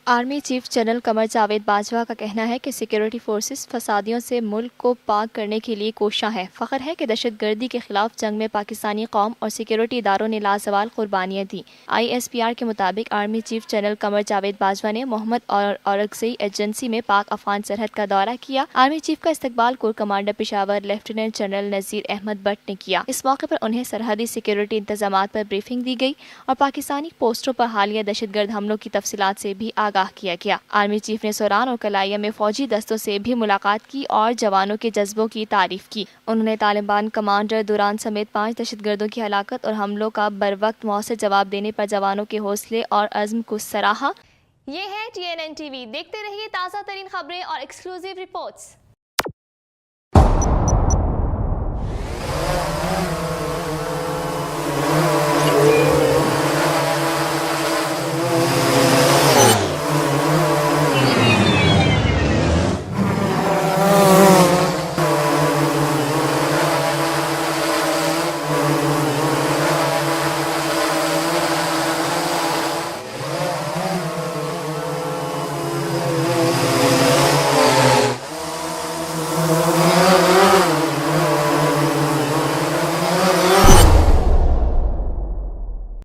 Army chief general Qamar Javed Bajwa का कहना है कि सिक्योरिटी फोर्सेस फसादियों से मुल्क को पाक करने के लिए कोशां है। फ़ख्र है कि दहशतगर्दी के खिलाफ जंग में पाकिस्तानी कौम और सिक्योरिटी इदारों ने लाजवाल कुर्बानियाँ दी। ISPR के मुताबिक army chief general Qamar Javed Bajwa ने मोहम्मद और औरंगज़ई एजेंसी में पाक अफगान सरहद का दौरा किया। आर्मी चीफ का इस्तकबाल core commander Peshawar lieutenant general Nazir Ahmed Bhatt ने किया। इस मौके पर उन्हें सरहदी सिक्योरिटी इंतजाम पर ब्रीफिंग दी गई और पाकिस्तानी पोस्टों पर हालिया दहशतगर्द हमलों की तफसीलात से भी आगाह किया गया। आर्मी चीफ ने सोरान और कलाइया में फौजी दस्तों से भी मुलाकात की और जवानों के जज्बों की तारीफ की। उन्होंने तालिबान कमांडर दुरान समेत 5 दहशतगर्दों की हलाकत और हमलों का बरवक्त मौसर जवाब देने पर जवानों के हौसले और अज़्म को सराहा। ये है TNN TV। देखते रहिए ताज़ा तरीन खबरें और एक्सक्लूसिव रिपोर्ट्स।